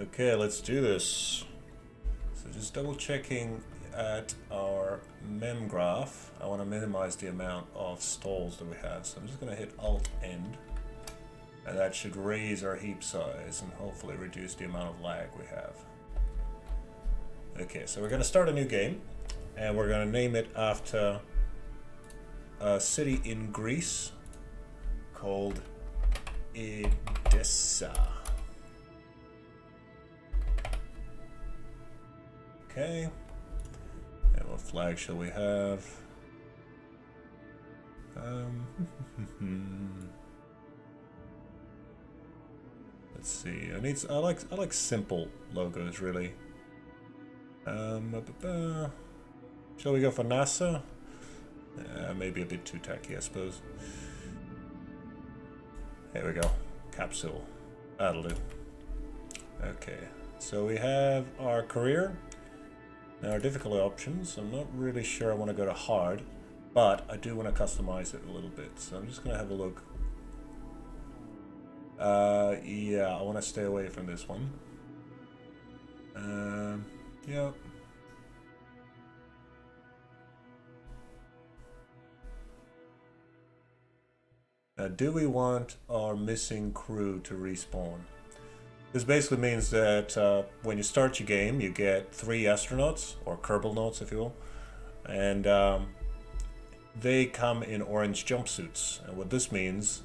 Okay, let's do this. So just double checking at our mem graph. I want to minimize the amount of stalls that we have. So I'm just going to hit Alt End. And that should raise our heap size and hopefully reduce the amount of lag we have. Okay, so we're going to start a new game. And we're going to name it after a city in Greece called Edessa. Okay. And what flag shall we have? Let's see. I like simple logos really. Shall we go for NASA? Maybe a bit too tacky, I suppose. There we go. Capsule. That'll do. Okay. So we have our career. Now our difficulty options. I'm not really sure I want to go to hard, but I do want to customize it a little bit. So I'm just going to have a look. Yeah, I want to stay away from this one. Yeah. Now, do we want our missing crew to respawn? This basically means that when you start your game, you get 3 astronauts, or Kerbal if you will, and they come in orange jumpsuits. And what this means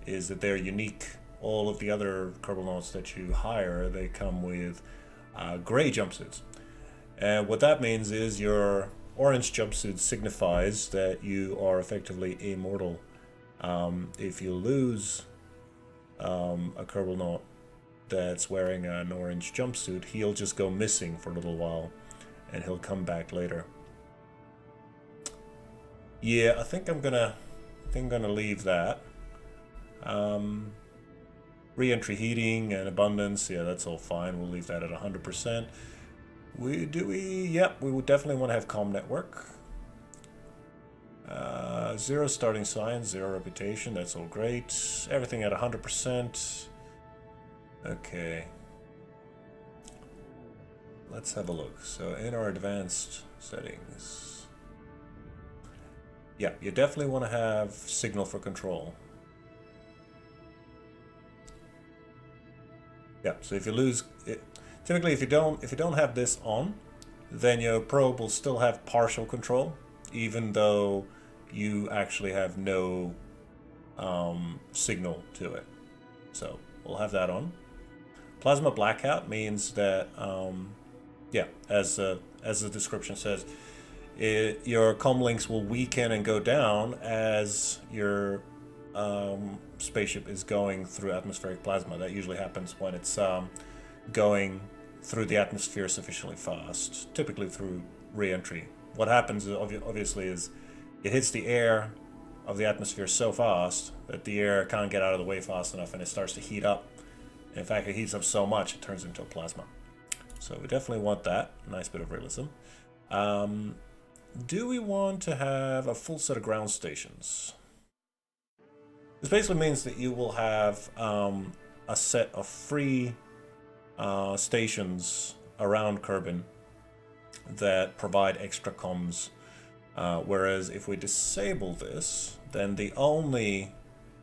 is that they're unique. All of the other Kerbal that you hire, they come with gray jumpsuits. And what that means is your orange jumpsuit signifies that you are effectively immortal. If you lose a Kerbal that's wearing an orange jumpsuit, he'll just go missing for a little while and he'll come back later. Yeah, I think I'm gonna leave that. Re-entry heating and abundance, yeah, that's all fine. We'll leave that at 100%. Yep, we would definitely want to have comm network. 0 starting sign, 0 reputation, that's all great. Everything at 100%. Okay. Let's have a look. So in our advanced settings. Yeah, you definitely want to have signal for control. Yeah, so if you lose it, typically if you don't have this on, then your probe will still have partial control, even though you actually have no signal to it. So we'll have that on. Plasma blackout means that, yeah, as the description says, your comm links will weaken and go down as your spaceship is going through atmospheric plasma. That usually happens when it's going through the atmosphere sufficiently fast, typically through re-entry. What happens obviously is it hits the air of the atmosphere so fast that the air can't get out of the way fast enough and it starts to heat up. In fact, it heats up so much it turns into a plasma. So we definitely want that. Nice bit of realism. Do we want to have a full set of ground stations? This basically means that you will have a set of free stations around Kerbin that provide extra comms. Whereas if we disable this, then the only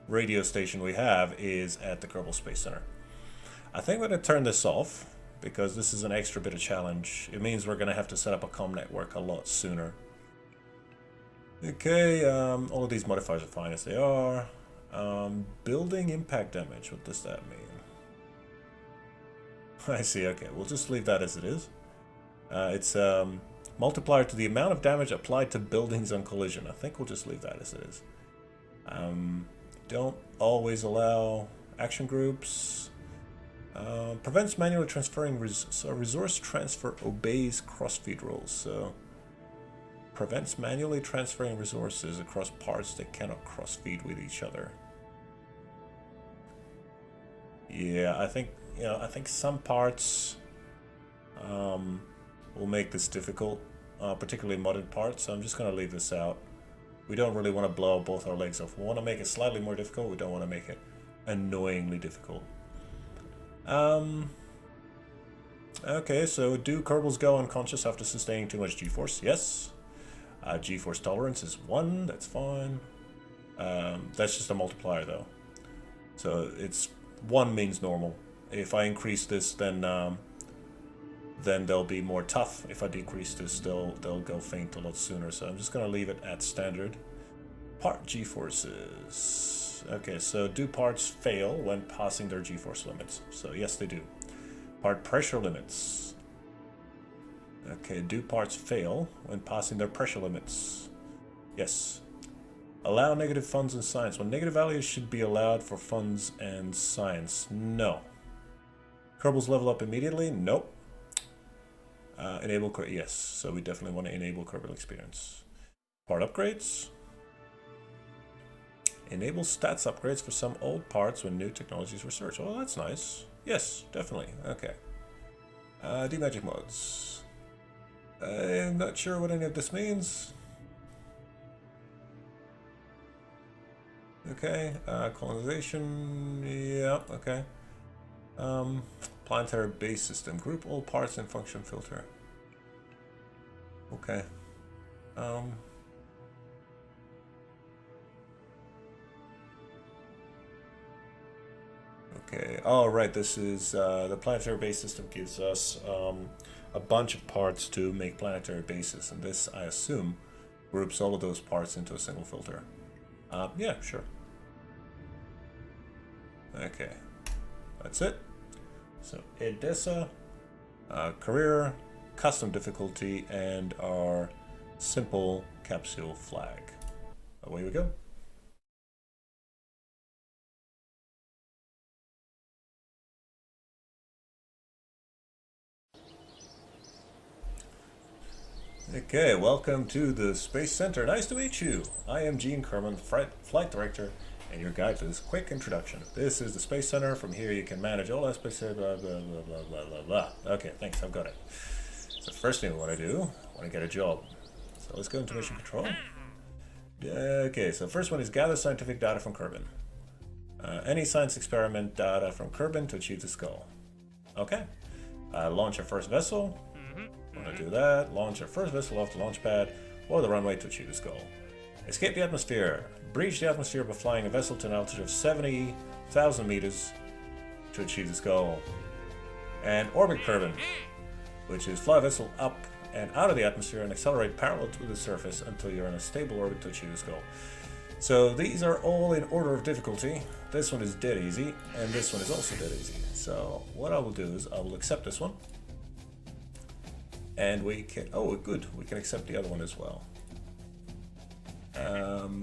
radio station we have is at the Kerbal Space Center. I think we're going to turn this off because this is an extra bit of challenge. It means we're going to have to set up a comm network a lot sooner. Okay, all of these modifiers are fine as they are. Building impact damage, what does that mean? I see, okay, we'll just leave that as it is. It's multiplier to the amount of damage applied to buildings on collision. I think we'll just leave that as it is. Don't always allow action groups. Prevents manually transferring resource transfer obeys crossfeed rules. So prevents manually transferring resources across parts that cannot crossfeed with each other. Yeah, I think some parts will make this difficult, particularly modded parts. So I'm just going to leave this out. We don't really want to blow both our legs off. We want to make it slightly more difficult. We don't want to make it annoyingly difficult. Okay, so do Kerbals go unconscious after sustaining too much G-force? Yes. G-force tolerance is 1, that's fine. That's just a multiplier though. So it's 1 means normal. If I increase this, then they'll be more tough. If I decrease this, they'll go faint a lot sooner. So I'm just gonna leave it at standard. Part G-forces. Okay, so do parts fail when passing their G-force limits? So yes, they do. Part pressure limits. Okay, do parts fail when passing their pressure limits? Yes. Allow negative funds and science. Well, negative values should be allowed for funds and science. No. Kerbals level up immediately? Nope. Enable, yes. So we definitely want to enable Kerbal experience. Part upgrades. Enable stats upgrades for some old parts when new technologies research. Oh, that's nice. Yes, definitely. Okay. Magic mods. I'm not sure what any of this means. Okay. Colonization. Yeah, okay. Planetary base system. Group all parts in function filter. Okay. Okay. Oh, right. This is the planetary base system gives us a bunch of parts to make planetary bases, and this, I assume, groups all of those parts into a single filter. Yeah, sure. Okay. That's it. So Edessa, career, custom difficulty, and our simple capsule flag. Away we go. Okay, welcome to the Space Center. Nice to meet you. I am Gene Kerman, Flight Director, and your guide for this quick introduction. This is the Space Center. From here you can manage all aspects of blah, blah, blah, blah, blah, blah, blah. Okay, thanks, I've got it. So first thing we want to do, I want to get a job. So let's go into mission control. Okay, so first one is gather scientific data from Kerbin. Any science experiment data from Kerbin to achieve this goal. Okay. Launch our first vessel. Want to do that. Launch our first vessel off the launch pad or the runway to achieve this goal. Escape the atmosphere. Breach the atmosphere by flying a vessel to an altitude of 70,000 meters to achieve this goal. And orbit Kerbin, which is fly a vessel up and out of the atmosphere and accelerate parallel to the surface until you're in a stable orbit to achieve this goal. So these are all in order of difficulty. This one is dead easy, and this one is also dead easy. So what I will do is I will accept this one. And we can, oh good, we can accept the other one as well.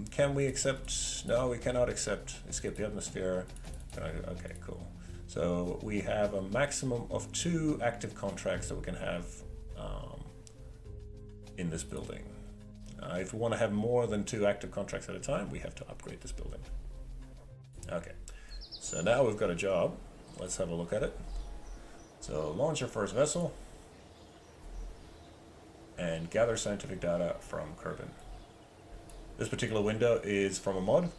Can we accept, no we cannot accept escape the atmosphere. Okay, cool. So we have a maximum of 2 active contracts that we can have in this building. If we want to have more than 2 active contracts at a time, we have to upgrade this building. Okay, so now we've got a job. Let's have a look at it. So launch your first vessel and gather scientific data from Kerbin. This particular window is from a mod,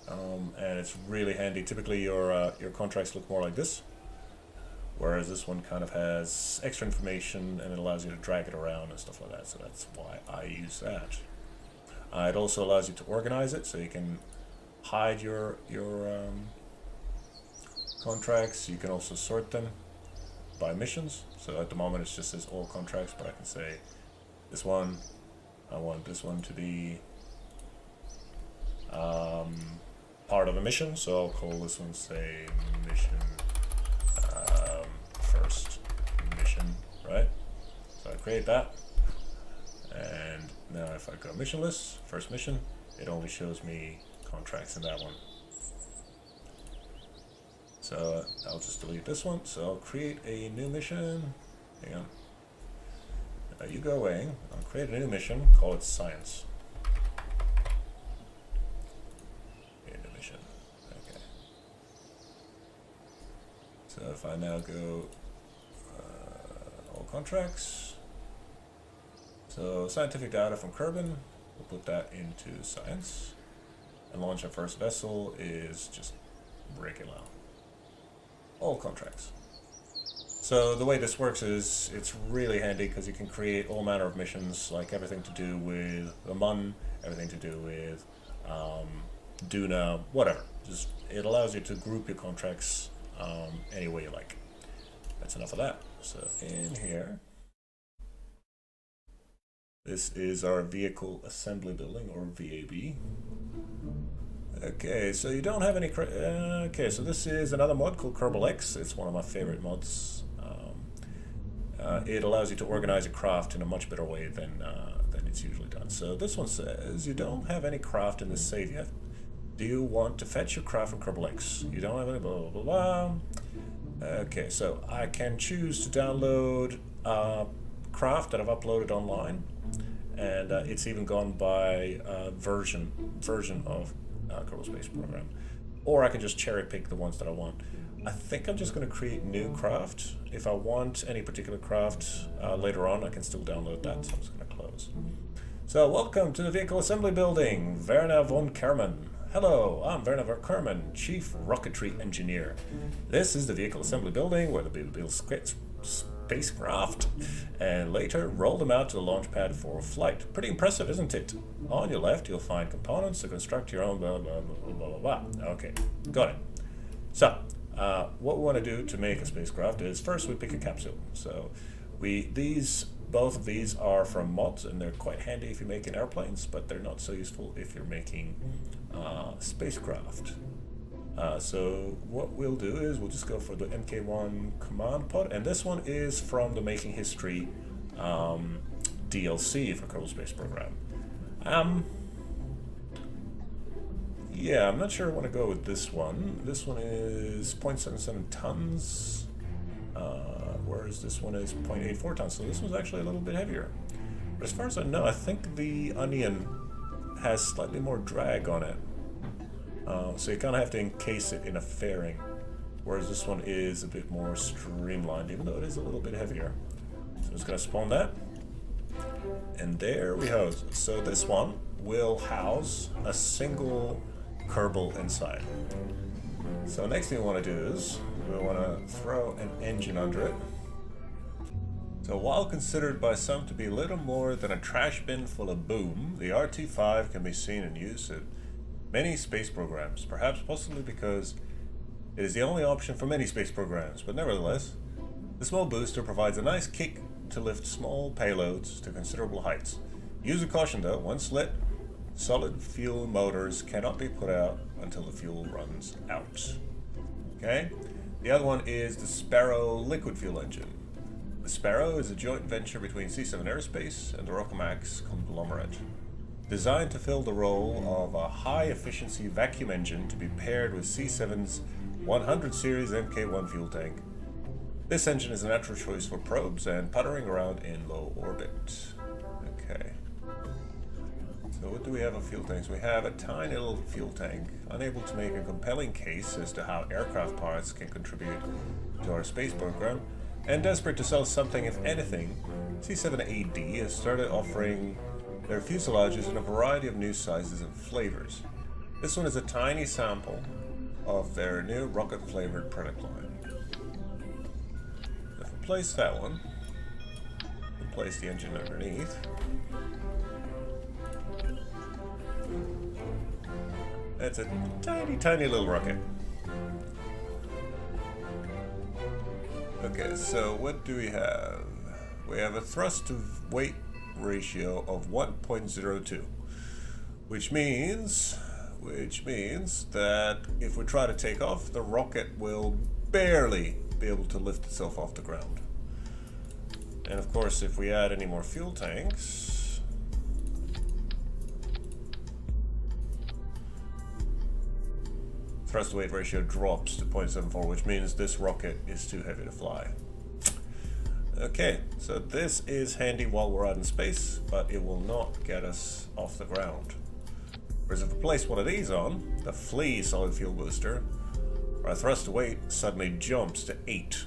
and it's really handy. Typically your contracts look more like this, whereas this one kind of has extra information and it allows you to drag it around and stuff like that, so that's why I use that. It also allows you to organize it, so you can hide your contracts. You can also sort them by missions. So at the moment it just says all contracts, but I can say this one, I want this one to be part of a mission, so I'll call this one, say, mission first mission, right? So I create that, and now if I go mission list, first mission, it only shows me contracts in that one. So I'll just delete this one. So I'll create a new mission. Hang on. You go away. I'll create a new mission. Call it science. Create a new mission. Okay. So if I now go all contracts. So scientific data from Kerbin. We'll put that into science. And launch our first vessel is just regular. All contracts. So the way this works is it's really handy because you can create all manner of missions, like everything to do with the Mun, everything to do with Duna, whatever. Just it allows you to group your contracts any way you like. That's enough of that. So in here, this is our vehicle assembly building, or VAB. Okay, so you don't have any. Okay, so this is another mod called Kerbal X. It's one of my favorite mods. It allows you to organize a craft in a much better way than it's usually done. So this one says you don't have any craft in this save yet. Do you want to fetch your craft from Kerbal X? You don't have any blah blah blah. Okay, so I can choose to download craft that I've uploaded online, and it's even gone by version of Kerbal Space Program, or I can just cherry pick the ones that I want. I think I'm just going to create new craft. If I want any particular craft later on, I can still download that, so I'm just going to close. So welcome to the vehicle assembly building, Werner von Kerman. Hello, I'm Werner von Kerman, Chief Rocketry Engineer. This is the vehicle assembly building where we build spacecraft and later roll them out to the launch pad for flight. Pretty impressive, isn't it? On your left, you'll find components to construct your own blah blah blah blah blah blah. Okay, got it. So, what we want to do to make a spacecraft is first we pick a capsule. So, both of these are from mods, and they're quite handy if you're making airplanes, but they're not so useful if you're making spacecraft. So what we'll do is we'll just go for the MK1 command pod, and this one is from the Making History DLC for Kerbal Space Program. Yeah, I'm not sure I want to go with this one. This one is 0.77 tons, whereas this one is 0.84 tons, so this one's actually a little bit heavier. But as far as I know, I think the Onion has slightly more drag on it. So you kind of have to encase it in a fairing, whereas this one is a bit more streamlined, even though it is a little bit heavier. So I'm just going to spawn that. And there we go. So this one will house a single Kerbal inside. So next thing we want to do is we want to throw an engine under it. So while considered by some to be little more than a trash bin full of boom, the RT-5 can be seen and used in many space programs, perhaps possibly because it is the only option for many space programs, but nevertheless, the small booster provides a nice kick to lift small payloads to considerable heights. Use with caution though, once lit, solid fuel motors cannot be put out until the fuel runs out. Okay? The other one is the Sparrow liquid fuel engine. The Sparrow is a joint venture between C7 Aerospace and the Rocamax conglomerate, designed to fill the role of a high-efficiency vacuum engine to be paired with C7's 100 series MK1 fuel tank. This engine is a natural choice for probes and puttering around in low orbit. Okay. So what do we have of fuel tanks? We have a tiny little fuel tank, unable to make a compelling case as to how aircraft parts can contribute to our space program, and desperate to sell something, if anything, C7AD has started offering their fuselages in a variety of new sizes and flavors. This one is a tiny sample of their new rocket-flavored product line. If we place that one, we place the engine underneath. That's a tiny, tiny little rocket. Okay, so what do we have? We have a thrust to weight ratio of 1.02, which means that if we try to take off, the rocket will barely be able to lift itself off the ground. And of course, if we add any more fuel tanks, thrust to weight ratio drops to 0.74, which means this rocket is too heavy to fly. Okay, so this is handy while we're out in space, but it will not get us off the ground. Whereas if we place one of these on, the Flea solid fuel booster, our thrust to weight suddenly jumps to 8,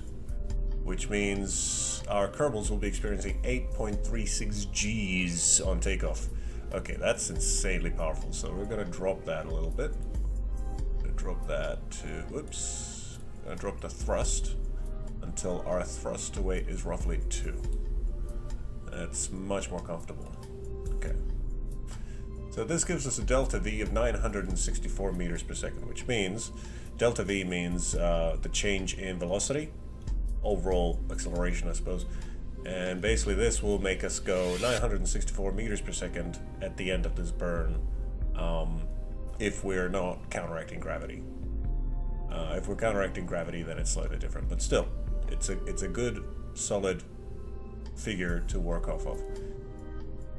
which means our Kerbals will be experiencing 8.36 Gs on takeoff. Okay, that's insanely powerful, so we're going to drop that a little bit. Drop that to, whoops, drop the thrust until our thrust to weight is roughly 2. That's much more comfortable. Okay. So this gives us a delta V of 964 meters per second, which means delta V means the change in velocity, overall acceleration, I suppose. And basically this will make us go 964 meters per second at the end of this burn, if we're not counteracting gravity. If we're counteracting gravity, then it's slightly different, but still, it's a good, solid figure to work off of.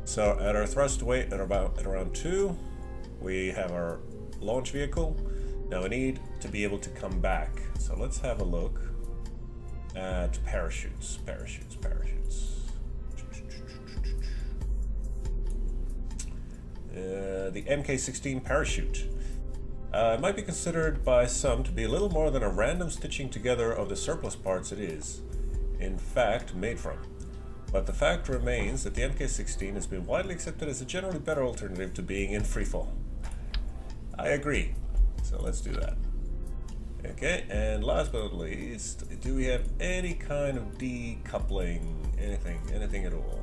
So at our thrust weight at around 2, we have our launch vehicle. Now we need to be able to come back. So let's have a look at parachutes. The MK16 parachute. It might be considered by some to be a little more than a random stitching together of the surplus parts it is, in fact, made from. But the fact remains that the MK16 has been widely accepted as a generally better alternative to being in freefall. I agree. So let's do that. Okay, and last but not least, do we have any kind of decoupling? Anything at all?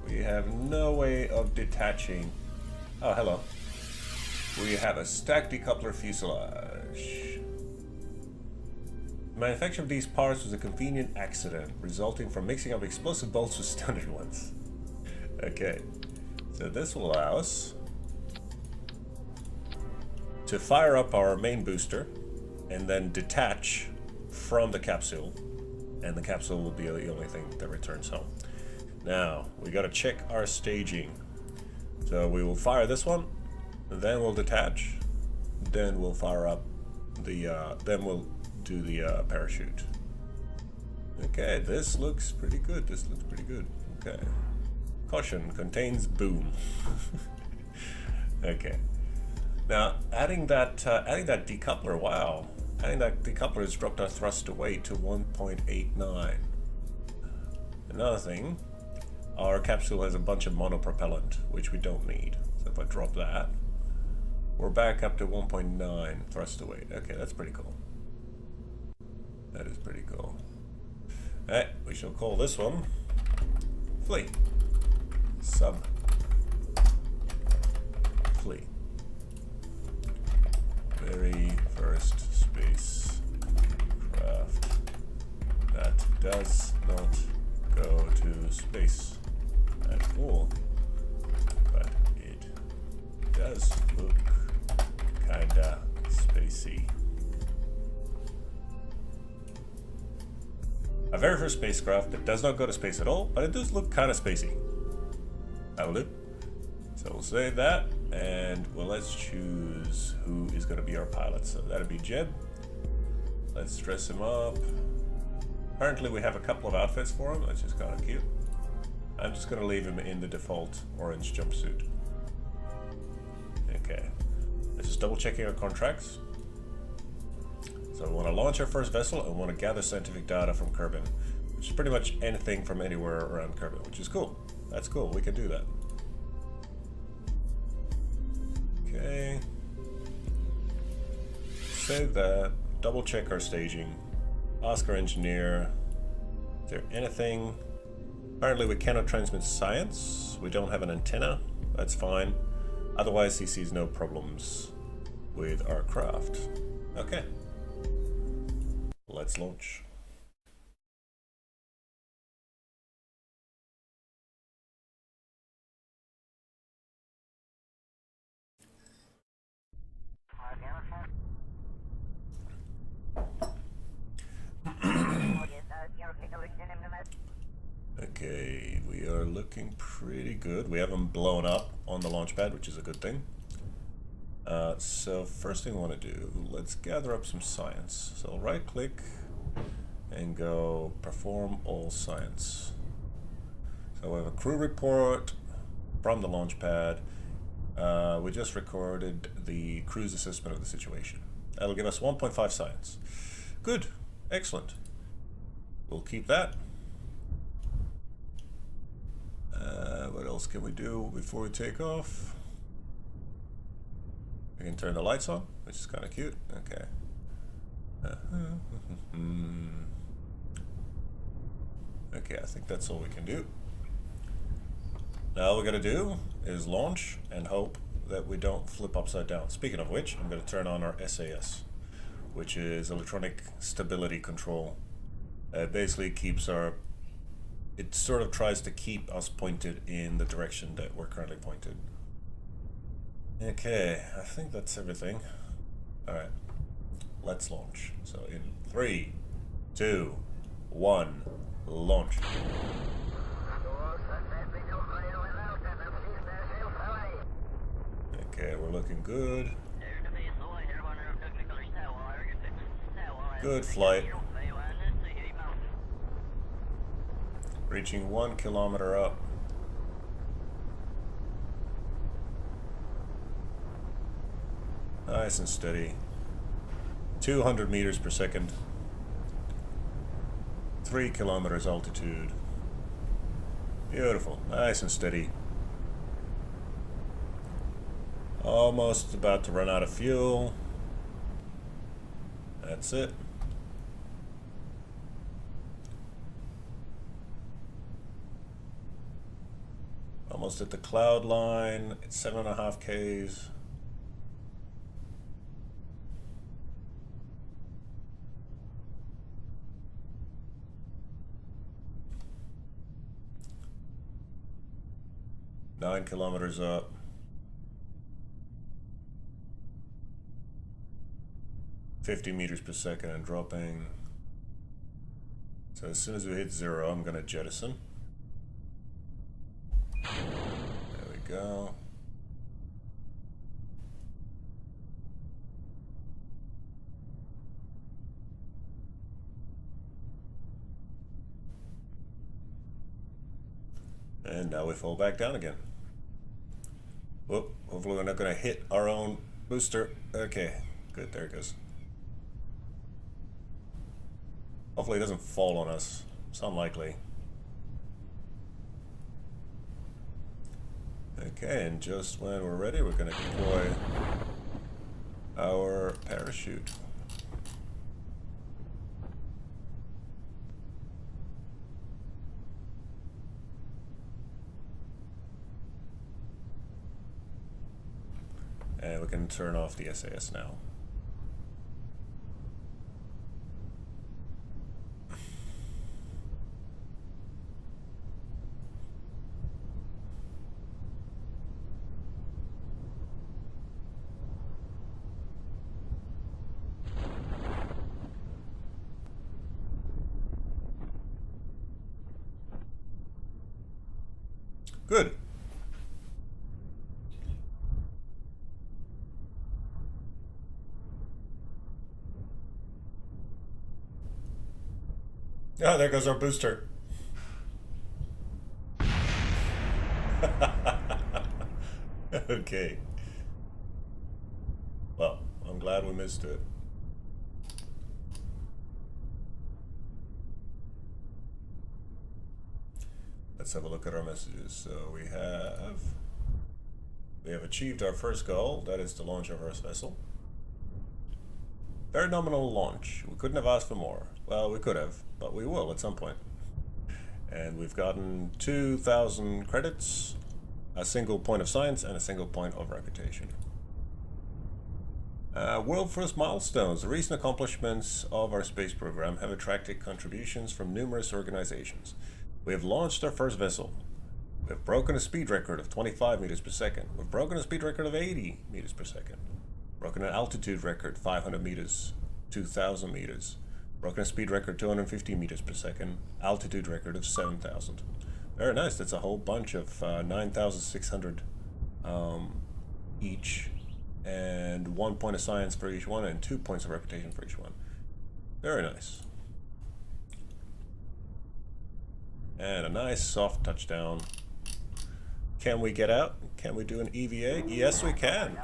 We have no way of detaching. Oh, hello. We have a stacked decoupler fuselage. The manufacture of these parts was a convenient accident, resulting from mixing up explosive bolts with standard ones. Okay, so this will allow us to fire up our main booster and then detach from the capsule, and the capsule will be the only thing that returns home. Now, we gotta check our staging. So we will fire this one, then we'll detach, then we'll fire up the, then we'll do the parachute. Okay, this looks pretty good. Okay. Caution, contains boom. Okay. Now, adding that decoupler, wow. Adding that decoupler has dropped our thrust to weight to 1.89. Another thing, our capsule has a bunch of monopropellant, which we don't need. So if I drop that, we're back up to 1.9 thrust to weight. Okay, that's pretty cool. That is pretty cool. Alright, we shall call this one Flee. Flee. Very first spacecraft that does not go to space at all, but it does look kinda spacey. A very first spacecraft that does not go to space at all, but it does look kinda spacey. That'll do. So we'll save that, and well, let's choose who is going to be our pilot. So that'll be Jeb. Let's dress him up. Apparently we have a couple of outfits for him, which is kind of cute. I'm just going to leave him in the default orange jumpsuit. Okay, let's just double checking our contracts. So we want to launch our first vessel and we want to gather scientific data from Kerbin, which is pretty much anything from anywhere around Kerbin, which is cool. That's cool, we can do that. Okay. Save that, double check our staging, ask our engineer, is there anything? Apparently we cannot transmit science, we don't have an antenna, that's fine. Otherwise he sees no problems with our craft. Okay. Let's launch. Okay, we are looking pretty good. We haven't blown up on the launch pad, which is a good thing. So first thing I want to do, let's gather up some science. So I'll right click and go perform all science. So we have a crew report from the launch pad. We just recorded the crew's assessment of the situation. That'll give us 1.5 science. Good, excellent. We'll keep that. What else can we do before we take off? We can turn the lights on, which is kind of cute. Okay. Okay, I think that's all we can do. Now all we gotta do is launch and hope that we don't flip upside down. Speaking of which, I'm gonna turn on our SAS, which is electronic stability control. It basically keeps it sort of tries to keep us pointed in the direction that we're currently pointed. Okay, I think that's everything. Alright, let's launch. So in 3, 2, 1, launch. Okay, we're looking good. Good flight. Reaching 1 kilometer up. Nice and steady. 200 meters per second. 3 kilometers altitude. Beautiful. Nice and steady. Almost about to run out of fuel. That's it. Almost at the cloud line. It's 7.5 Ks. Nine kilometers up. $50 meters per second and dropping. So as soon as we hit 0, I'm gonna jettison. There we go. And now we fall back down again. Whoop, hopefully we're not gonna hit our own booster. Okay, good, there it goes. Hopefully it doesn't fall on us. It's unlikely. Okay, and just when we're ready, we're going to deploy our parachute. And we can turn off the SAS now. Good. Oh, there goes our booster. Okay. Well, I'm glad we missed it. Let's have a look at our messages. So we have achieved our first goal, that is to launch our first vessel. Very nominal launch. We couldn't have asked for more. Well, we could have, but we will at some point. And we've gotten 2,000 credits, a single point of science, and a single point of reputation. World first milestones. The recent accomplishments of our space program have attracted contributions from numerous organizations. We have launched our first vessel. We have broken a speed record of 25 meters per second. We've broken a speed record of 80 meters per second. Broken an altitude record, 500 meters, 2,000 meters. Broken a speed record, 250 meters per second. Altitude record of 7,000. Very nice. That's a whole bunch of 9,600 each. And 1 point of science for each one and 2 points of reputation for each one. Very nice. And a nice soft touchdown. Can we get out? Can we do an EVA? Yes, we can.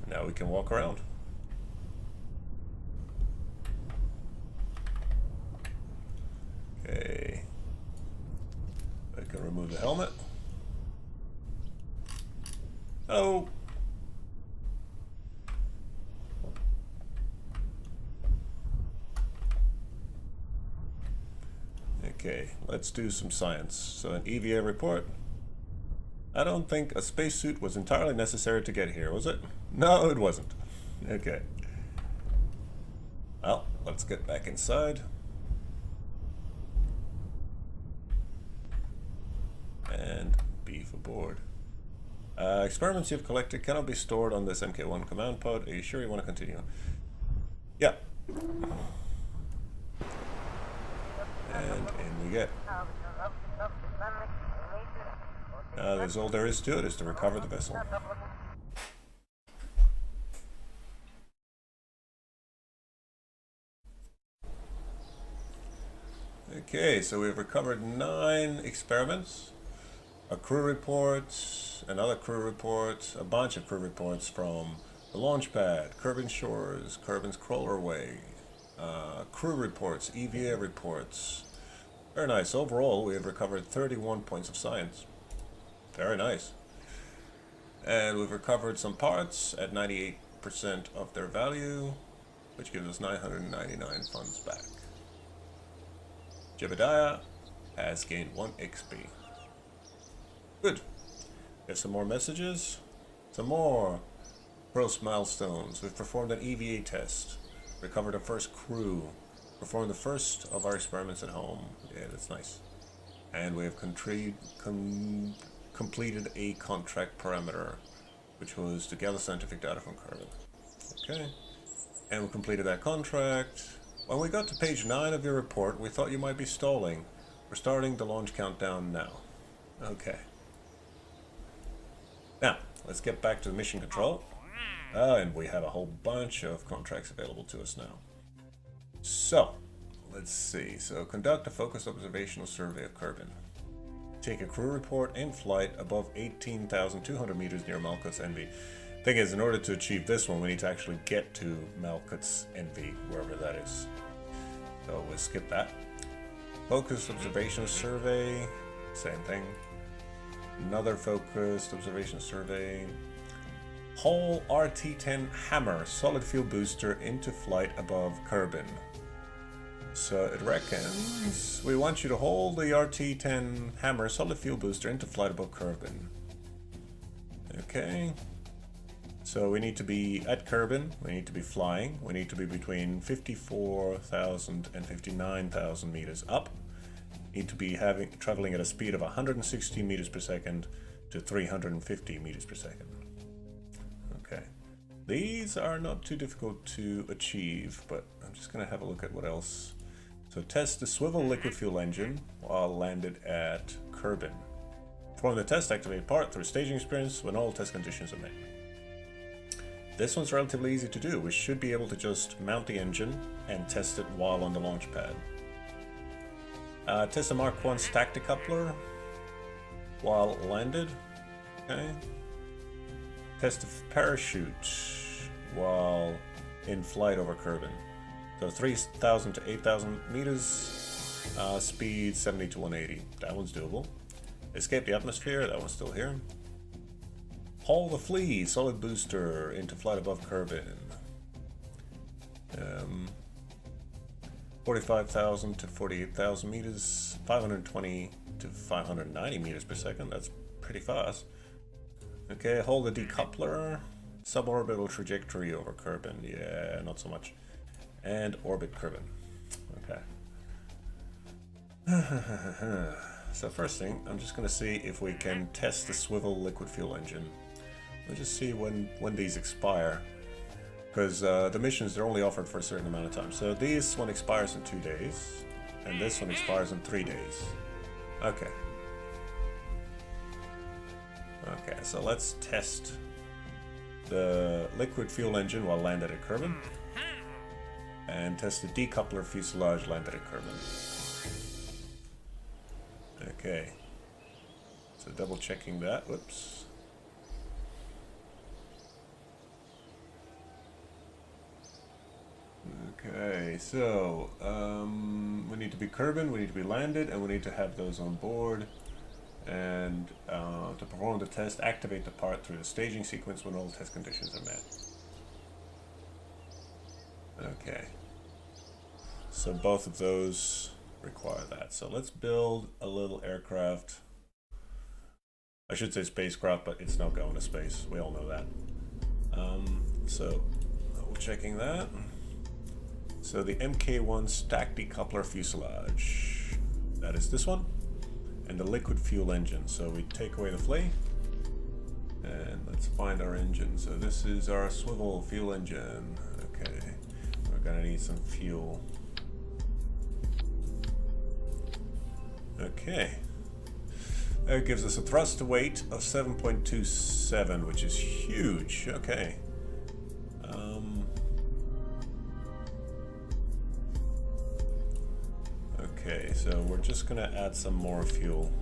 Now we can walk around. Okay. I can remove the helmet. Hello. Okay, let's do some science. So an EVA report. I don't think a spacesuit was entirely necessary to get here, was it? No, it wasn't. Okay. Well, let's get back inside. And beef aboard. Experiments you've collected cannot be stored on this MK1 command pod. Are you sure you want to continue? Yeah. And in we get. There's all there is to it, is to recover the vessel. Okay, so we've recovered 9 experiments, a crew report, another crew report, a bunch of crew reports from the launch pad, Kerbin Shores, Kerbin's Crawlerway, crew reports, EVA reports. Very nice. Overall, we have recovered 31 points of science. Very nice. And we've recovered some parts at 98% of their value, which gives us 999 funds back. Jebediah has gained 1 XP. Good. There's some more messages. Some more gross milestones. We've performed an EVA test. Recovered our first crew. Performed the first of our experiments at home. Yeah, that's nice. And we have completed a contract parameter, which was to gather scientific data from Kerbin. Okay. And we completed that contract. When we got to page 9 of your report, we thought you might be stalling. We're starting the launch countdown now. Okay. Now, let's get back to the mission control. And we have a whole bunch of contracts available to us now. So, let's see. So, conduct a focused observational survey of Kerbin. Take a crew report in flight above 18,200 meters near Malkuth's Envy. Thing is, in order to achieve this one, we need to actually get to Malkuth's Envy, wherever that is. So we'll skip that. Focused observational survey, same thing. Another focused observation survey. Haul RT-10 Hammer solid fuel booster into flight above Kerbin. So it reckons we want you to hold the RT-10 Hammer solid fuel booster into flight above Kerbin. Okay. So we need to be at Kerbin, we need to be flying, we need to be between 54,000 and 59,000 meters up. Need to be traveling at a speed of 160 meters per second to 350 meters per second. Okay. These are not too difficult to achieve, but I'm just going to have a look at what else. So test the swivel liquid fuel engine while landed at Kerbin. Perform the test, activate part through staging experience when all test conditions are met. This one's relatively easy to do. We should be able to just mount the engine and test it while on the launch pad. Test the Mark 1 stack decoupler while landed. Okay. Test the parachute while in flight over Kerbin. So 3,000 to 8,000 meters, speed 70 to 180. That one's doable. Escape the atmosphere. That one's still here. Haul the Flea solid booster into flight above Kerbin. 45,000 to 48,000 meters, 520 to 590 meters per second. That's pretty fast. Okay, haul the decoupler. Suborbital trajectory over Kerbin. Yeah, not so much. And orbit Kerbin. Okay. So first thing, I'm just going to see if we can test the swivel liquid fuel engine. We'll just see when these expire, because the missions, they're only offered for a certain amount of time. So this one expires in 2 days, and this one expires in 3 days. Okay. Okay, so let's test the liquid fuel engine while landed at Kerbin, and test the decoupler fuselage landed at Kerbin. Okay. So double checking that. Whoops. Okay, so we need to be Kerbin, we need to be landed, and we need to have those on board. And to perform the test, activate the part through the staging sequence when all test conditions are met. Okay. So both of those require that. So let's build a little aircraft. I should say spacecraft, but it's not going to space. We all know that. So we're checking that. So the Mk1 stack decoupler fuselage. That is this one. And the liquid fuel engine. So we take away the flea. And let's find our engine. So this is our swivel fuel engine. Okay. We're gonna need some fuel. Okay. That gives us a thrust to weight of 7.27, which is huge. Okay. Okay, so we're just gonna add some more fuel.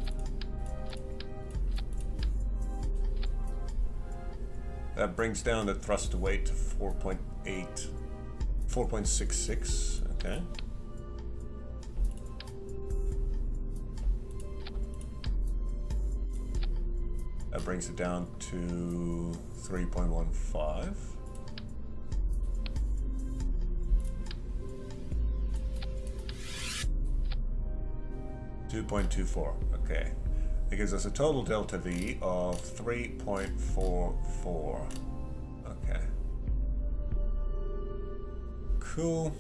That brings down the thrust to weight to 4.66. Okay. That brings it down to 3.15. 2.24. Okay. It gives us a total delta V of 3.44. Okay. Cool.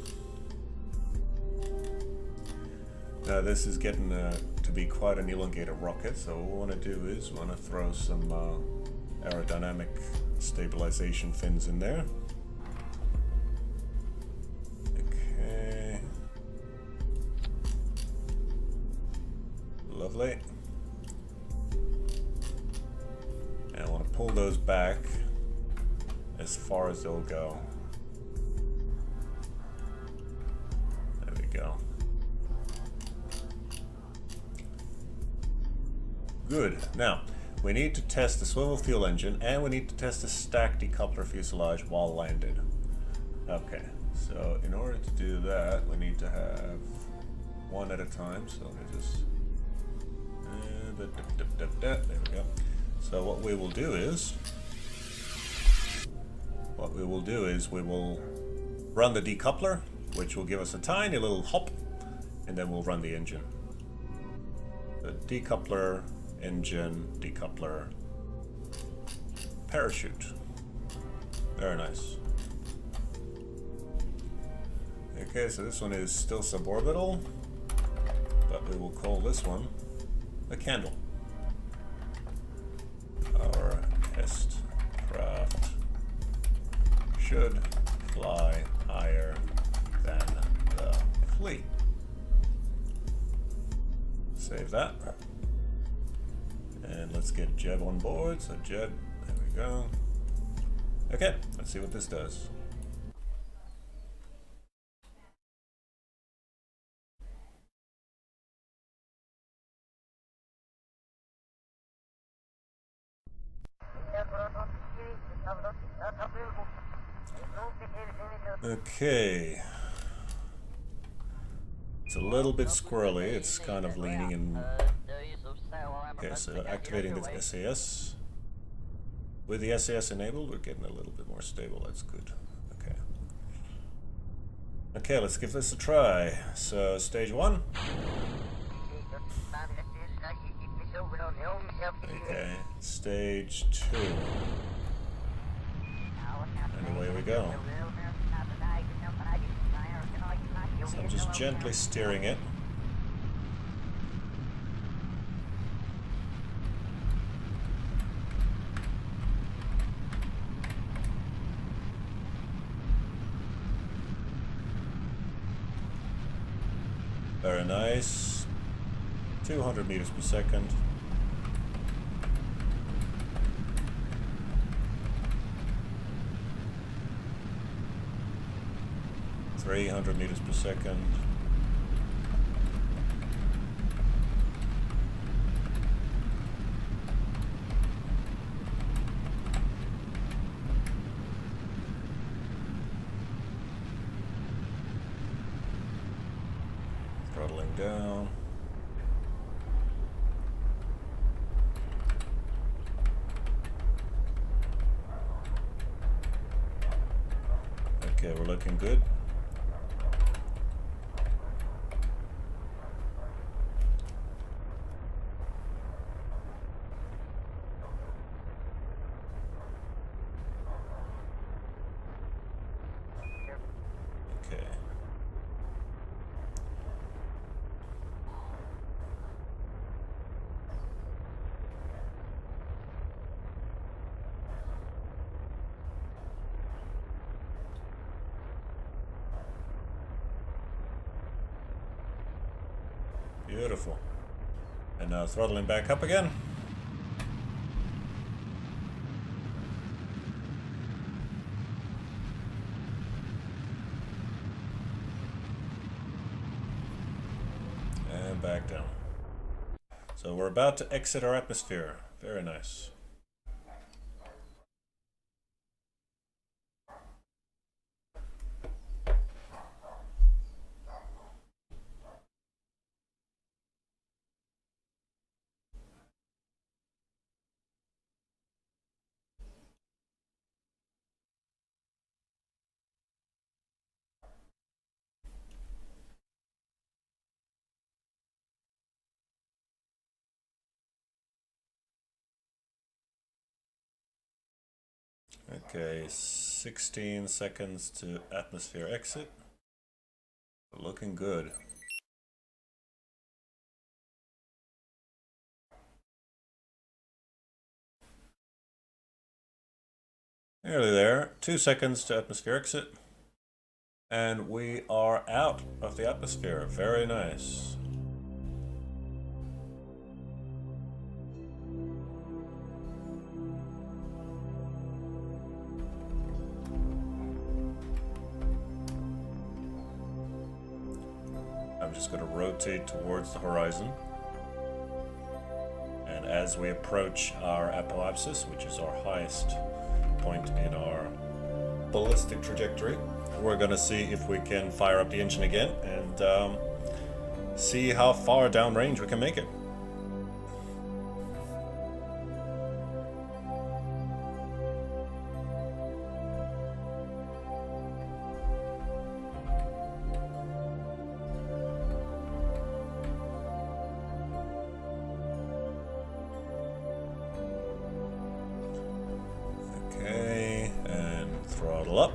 Now this is getting to be quite an elongated rocket, so what we want to do is we want to throw some aerodynamic stabilization fins in there. Okay. Lovely. And I want to pull those back as far as they'll go. There we go. Good. Now, we need to test the swivel fuel engine and we need to test the stack decoupler fuselage while landed. Okay, so in order to do that, we need to have one at a time. So let me just... there we go. So what we will do is... we will run the decoupler, which will give us a tiny little hop, and then we'll run the engine. The decoupler, engine, decoupler, parachute. Very nice. Okay, so this one is still suborbital, but we will call this one a candle. Our test craft should fly higher than the flea. Save that. And let's get Jeb on board. So Jeb, there we go. Okay, let's see what this does. Okay. It's a little bit squirrely. It's kind of leaning in. Okay, so activating the SAS. With the SAS enabled, we're getting a little bit more stable. That's good. Okay. Okay, let's give this a try. So, stage 1. Okay, stage 2. And away we go. So I'm just gently steering it. Very nice. 200 meters per second. .300 meters per second. Throttling down. Okay, we're looking good. Okay. Beautiful. And now throttling back up again. And back down. So we're about to exit our atmosphere. Very nice. Okay, 16 seconds to atmosphere exit. Looking good. Nearly there. 2 seconds to atmosphere exit. And we are out of the atmosphere. Very nice. I'm just going to rotate towards the horizon. And as we approach our apoapsis, which is our highest point in our ballistic trajectory, we're going to see if we can fire up the engine again and see how far downrange we can make it. Okay, and throttle up.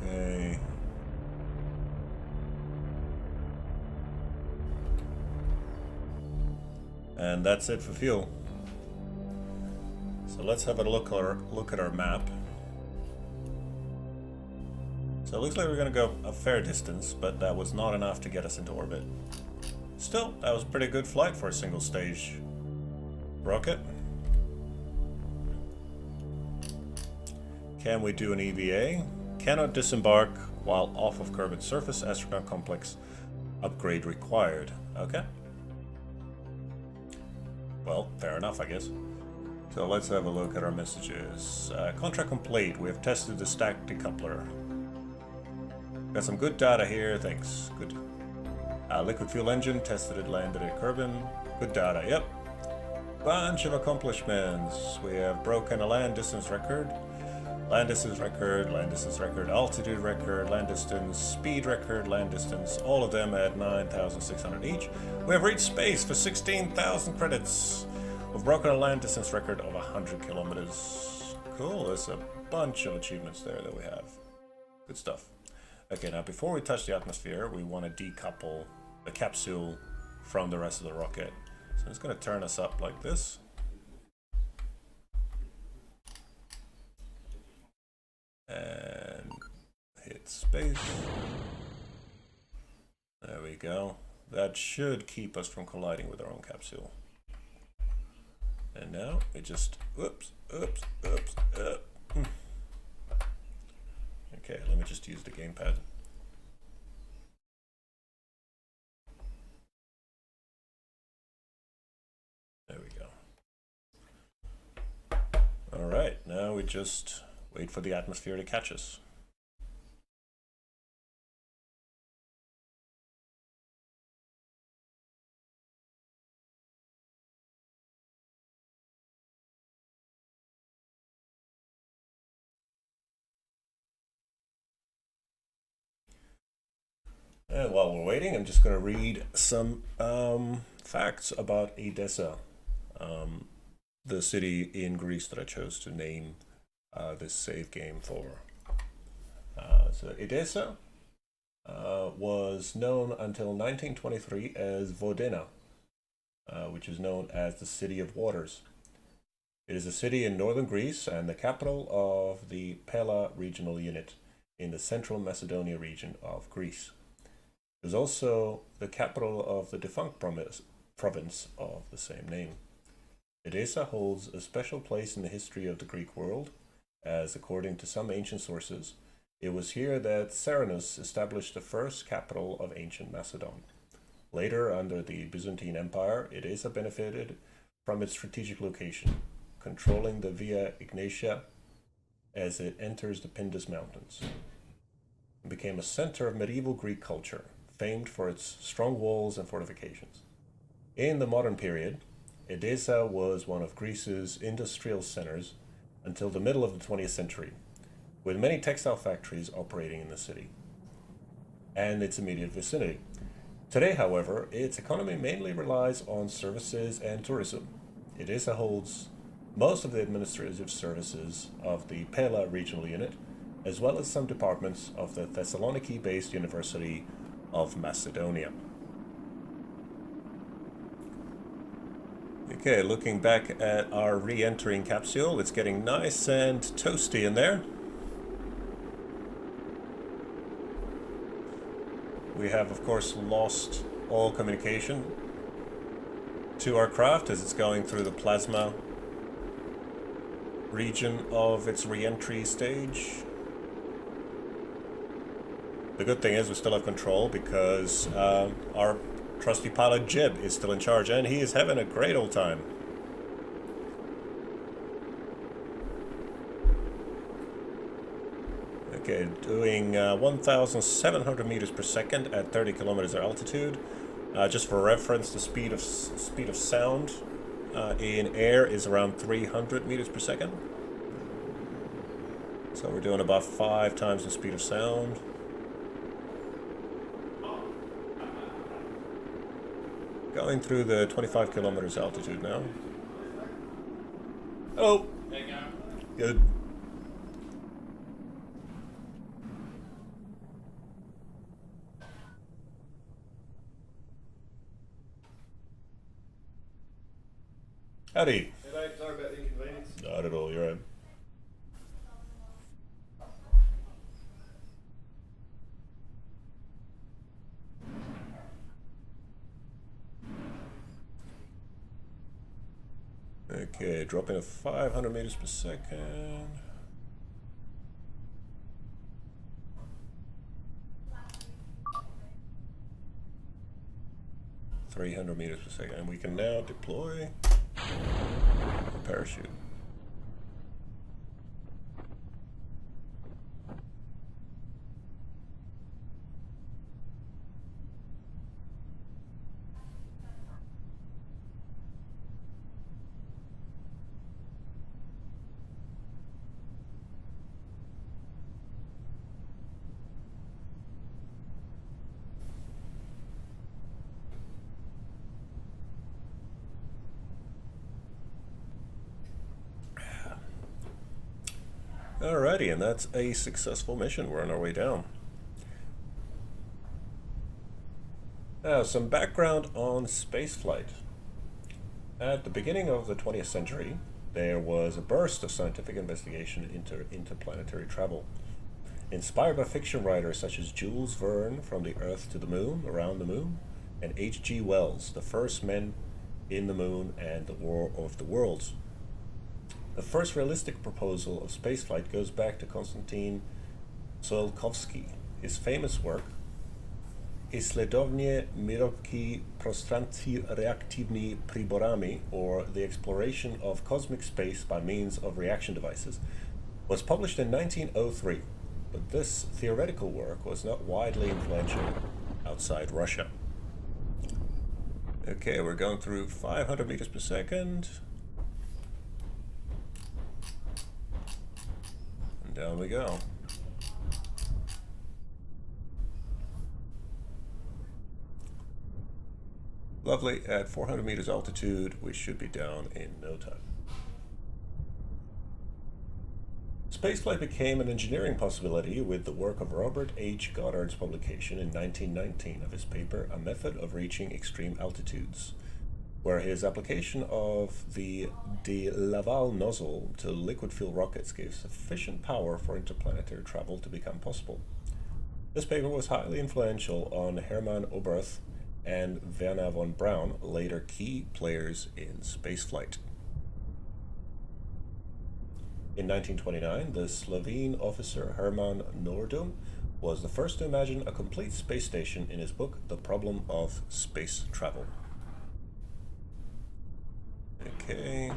Okay. And that's it for fuel. So let's have a look at our map. So it looks like we're going to go a fair distance, but that was not enough to get us into orbit. Still, that was a pretty good flight for a single stage rocket. Can we do an EVA? Cannot disembark while off of Kerbin surface. Astronaut complex upgrade required. Okay. Well, fair enough, I guess. So let's have a look at our messages. Contract complete. We have tested the stack decoupler. Got some good data here. Thanks. Good. Liquid fuel engine tested it, landed at Kerbin. Good data. Yep. Bunch of accomplishments. We have broken a land distance record. Land distance record, land distance record, altitude record, land distance, speed record, land distance, all of them at 9,600 each. We have reached space for 16,000 credits. We've broken a land distance record of 100 kilometers. Cool, there's a bunch of achievements there that we have. Good stuff. Okay, now before we touch the atmosphere, we want to decouple the capsule from the rest of the rocket. So it's going to turn us up like this. And hit space. There we go. That should keep us from colliding with our own capsule. And now it just oops. Okay, let me just use the gamepad. There we go. Alright, now we just wait for the atmosphere to catch us. And while we're waiting, I'm just going to read some facts about Edessa, um, the city in Greece that I chose to name this save game for. So Edessa was known until 1923 as Vodena, which is known as the City of Waters. It is a city in northern Greece and the capital of the Pella regional unit in the central Macedonia region of Greece. It is also the capital of the defunct province of the same name. Edessa holds a special place in the history of the Greek world, as according to some ancient sources, it was here that Cernunnos established the first capital of ancient Macedon. Later, under the Byzantine Empire, Edessa benefited from its strategic location, controlling the Via Egnatia as it enters the Pindus Mountains. It became a center of medieval Greek culture, famed for its strong walls and fortifications. In the modern period, Edessa was one of Greece's industrial centers until the middle of the 20th century, with many textile factories operating in the city and its immediate vicinity. Today, however, its economy mainly relies on services and tourism. Edessa holds most of the administrative services of the Pella regional unit, as well as some departments of the Thessaloniki-based University of Macedonia. Okay, looking back at our re-entering capsule, it's getting nice and toasty in there. We have, of course, lost all communication to our craft as it's going through the plasma region of its re-entry stage. The good thing is we still have control because our trusty pilot Jib is still in charge and he is having a great old time. Okay, doing 1,700 meters per second at 30 kilometers altitude. Just for reference, the speed of sound in air is around 300 meters per second. So we're doing about 5 times the speed of sound. Going through the 25 kilometers altitude now. Oh! Good. Howdy. Hey mate, sorry about the inconvenience. Not at all, you're right. Okay, dropping to 500 meters per second. .300 meters per second, and we can now deploy a parachute. Alrighty, and that's a successful mission. We're on our way down. Now, some background on spaceflight. At the beginning of the 20th century, there was a burst of scientific investigation into interplanetary travel. Inspired by fiction writers such as Jules Verne, From the Earth to the Moon, Around the Moon, and H.G. Wells, The First Men in the Moon and the War of the Worlds. The first realistic proposal of spaceflight goes back to Konstantin Tsiolkovsky. His famous work, Исследование мировки пространств реактивными приборами, or The Exploration of Cosmic Space by Means of Reaction Devices, was published in 1903, but this theoretical work was not widely influential outside Russia. Okay, we're going through 500 meters per second. And down we go. Lovely, at 400 meters altitude, we should be down in no time. Spaceflight became an engineering possibility with the work of Robert H. Goddard's publication in 1919 of his paper, A Method of Reaching Extreme Altitudes, where his application of the de Laval nozzle to liquid fuel rockets gave sufficient power for interplanetary travel to become possible. This paper was highly influential on Hermann Oberth and Wernher von Braun, later key players in spaceflight. In 1929, the Slovene officer Herman Nordum was the first to imagine a complete space station in his book, The Problem of Space Travel. Okay,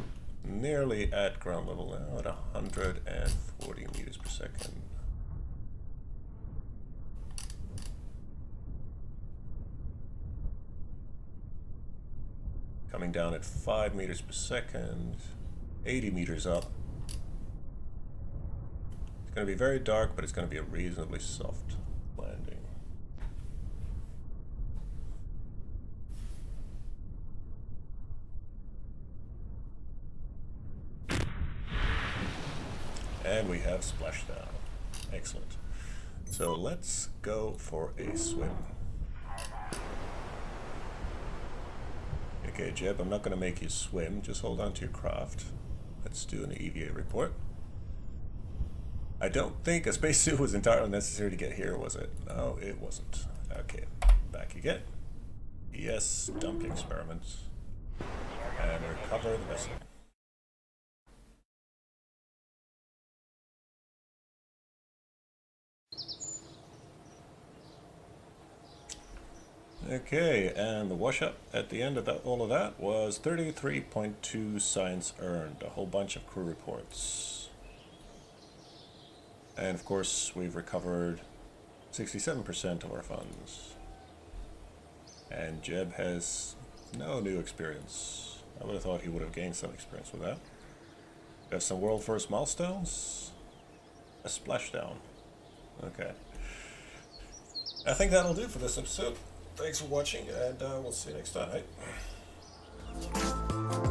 nearly at ground level now, at 140 meters per second. Coming down at 5 meters per second, 80 meters up. It's going to be very dark, but it's going to be a reasonably soft landing. And we have splashdown. Excellent. So let's go for a swim. Okay, Jeb, I'm not going to make you swim. Just hold on to your craft. Let's do an EVA report. I don't think a spacesuit was entirely necessary to get here, was it? No, it wasn't. Okay, back again. Yes, dump the experiments. And recover the vessel. Okay, and the wash-up at the end of all of that was 33.2 science earned, a whole bunch of crew reports. And of course, we've recovered 67% of our funds. And Jeb has no new experience. I would have thought he would have gained some experience with that. We have some world first milestones. A splashdown. Okay. I think that'll do for this episode. Thanks for watching, and we'll see you next time. Right?